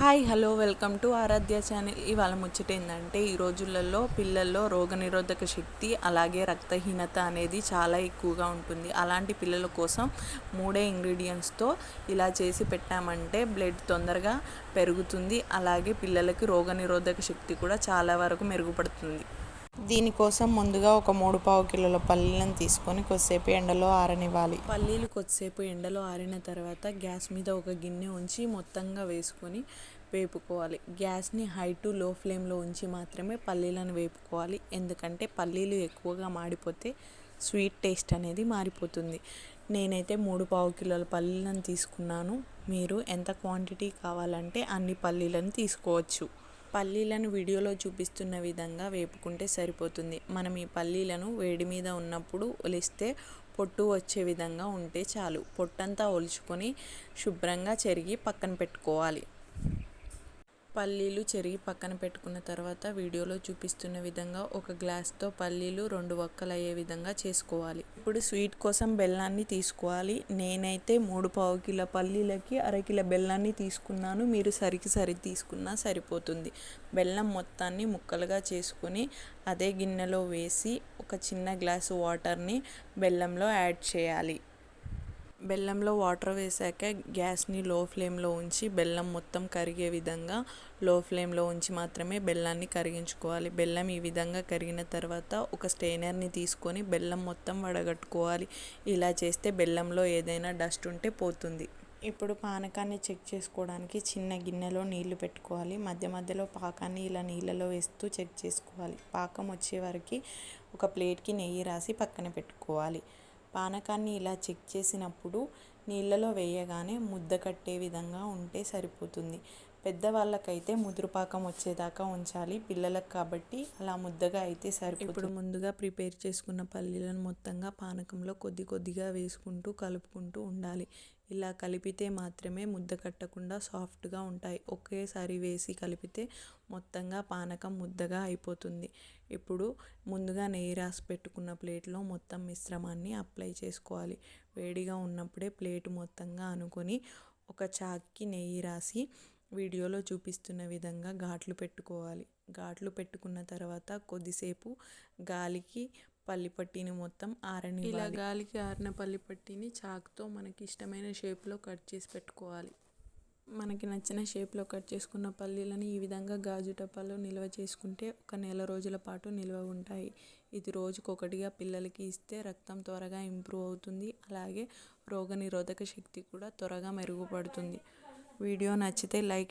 Hi hello welcome to Aaradhya channel. ఇవాళ ముచ్చట ఏంటంటే ఈ రోజులలో పిల్లల్లో రోగనిరోధక శక్తి అలాగే రక్తహీనత అనేది చాలా ఎక్కువగా ఉంటుంది. అలాంటి పిల్లల కోసం 3 ఇంగ్రీడియంట్స్తో ఇలా చేసి పెట్టామంటే బ్లడ్ తొందరగా పెరుగుతుంది. అలాగే పిల్లలకి రోగనిరోధక శక్తి కూడా చాలా వరకు మెరుగుపడుతుంది. దీనికోసం ముందుగా ఒక 3 కిలోల పల్లీలను తీసుకొని కొద్దిసేపు ఎండలో ఆరనివ్వాలి. పల్లీలు కొద్దిసేపు ఎండలో ఆరిన తర్వాత గ్యాస్ మీద ఒక గిన్నె ఉంచి మొత్తంగా వేసుకొని వేపుకోవాలి. గ్యాస్ని హై టు లో ఫ్లేమ్లో ఉంచి మాత్రమే పల్లీలను వేపుకోవాలి. ఎందుకంటే పల్లీలు ఎక్కువగా మాడిపోతే స్వీట్ టేస్ట్ అనేది మారిపోతుంది. నేనైతే 3 కిలోల పల్లీలను తీసుకున్నాను. మీరు ఎంత క్వాంటిటీ కావాలంటే అన్ని పల్లీలను తీసుకోవచ్చు. పల్లీలను వీడియోలో చూపిస్తున్న విధంగా వేపుకుంటే సరిపోతుంది. మనం ఈ పల్లీలను వేడి మీద ఉన్నప్పుడు ఒలిస్తే పొట్టు వచ్చే విధంగా ఉంటే చాలు. పొట్టంతా ఒలుచుకొని శుభ్రంగా చెరిగి పక్కన పెట్టుకోవాలి. పల్లీలు చెరిగి పక్కన పెట్టుకున్న తర్వాత వీడియోలో చూపిస్తున్న విధంగా ఒక గ్లాస్తో పల్లీలు 2 వక్కలు అయ్యే విధంగా చేసుకోవాలి. ఇప్పుడు స్వీట్ కోసం బెల్లాన్ని తీసుకోవాలి. నేనైతే 3 కిలో పల్లీలకి 1/2 కిలో బెల్లాన్ని తీసుకున్నాను. మీరు సరి తీసుకున్నా సరిపోతుంది. బెల్లం మొత్తాన్ని ముక్కలుగా చేసుకొని అదే గిన్నెలో వేసి ఒక చిన్న గ్లాసు వాటర్ని బెల్లంలో యాడ్ చేయాలి. బెల్లంలో వాటర్ వేసాక గ్యాస్ని లో ఫ్లేమ్లో ఉంచి బెల్లం మొత్తం కరిగే విధంగా లో ఫ్లేమ్లో ఉంచి మాత్రమే బెల్లాన్ని కరిగించుకోవాలి. బెల్లం ఈ విధంగా కరిగిన తర్వాత ఒక స్టెయినర్ని తీసుకొని బెల్లం మొత్తం వడగట్టుకోవాలి. ఇలా చేస్తే బెల్లంలో ఏదైనా డస్ట్ ఉంటే పోతుంది. ఇప్పుడు పానకాన్ని చెక్ చేసుకోవడానికి చిన్న గిన్నెలో నీళ్లు పెట్టుకోవాలి. మధ్య మధ్యలో పాకాన్ని ఇలా నీళ్ళలో వేస్తూ చెక్ చేసుకోవాలి. పాకం వచ్చే వరకు ఒక ప్లేట్కి నెయ్యి రాసి పక్కన పెట్టుకోవాలి. పానకాన్ని ఇలా చెక్ చేసినప్పుడు నీళ్ళలో వేయగానే ముద్ద కట్టే విధంగా ఉంటే సరిపోతుంది. పెద్దవాళ్ళకైతే ముదురు పాకం వచ్చేదాకా ఉంచాలి. పిల్లలకు కాబట్టి అలా ముద్దగా అయితే సరిపోతుంది. ఇప్పుడు ముందుగా ప్రిపేర్ చేసుకున్న పల్లీలను మొత్తంగా పానకంలో కొద్దిగా వేసుకుంటూ కలుపుకుంటూ ఉండాలి. ఇలా కలిపితే మాత్రమే ముద్ద కట్టకుండా సాఫ్ట్గా ఉంటాయి. ఒకేసారి వేసి కలిపితే మొత్తంగా పానకం ముద్దగా అయిపోతుంది. ఇప్పుడు ముందుగా నెయ్యి రాసి పెట్టుకున్న ప్లేట్లో మొత్తం మిశ్రమాన్ని అప్లై చేసుకోవాలి. వేడిగా ఉన్నప్పుడే ప్లేట్ మొత్తంగా అనుకొని ఒక చాక్కి నెయ్యి రాసి వీడియోలో చూపిస్తున్న విధంగా ఘాట్లు పెట్టుకోవాలి. ఘాట్లు పెట్టుకున్న తర్వాత కొద్దిసేపు గాలికి పల్లిపట్టీని మొత్తం ఆరనివ్వాలి. ఇలా గాలికి ఆరిన పల్లిపట్టీని చాక్తో మనకి ఇష్టమైన షేప్లో కట్ చేసి పెట్టుకోవాలి. మనకి నచ్చిన షేప్లో కట్ చేసుకున్న పల్లీలను ఈ విధంగా గాజు డబ్బాలో నిల్వ చేసుకుంటే 1 నెల రోజుల పాటు నిల్వ ఉంటాయి. ఇది రోజుకొకటిగా పిల్లలకి ఇస్తే రక్తం త్వరగా ఇంప్రూవ్ అవుతుంది. అలాగే రోగనిరోధక శక్తి కూడా త్వరగా మెరుగుపడుతుంది. వీడియో నచ్చితే లైక్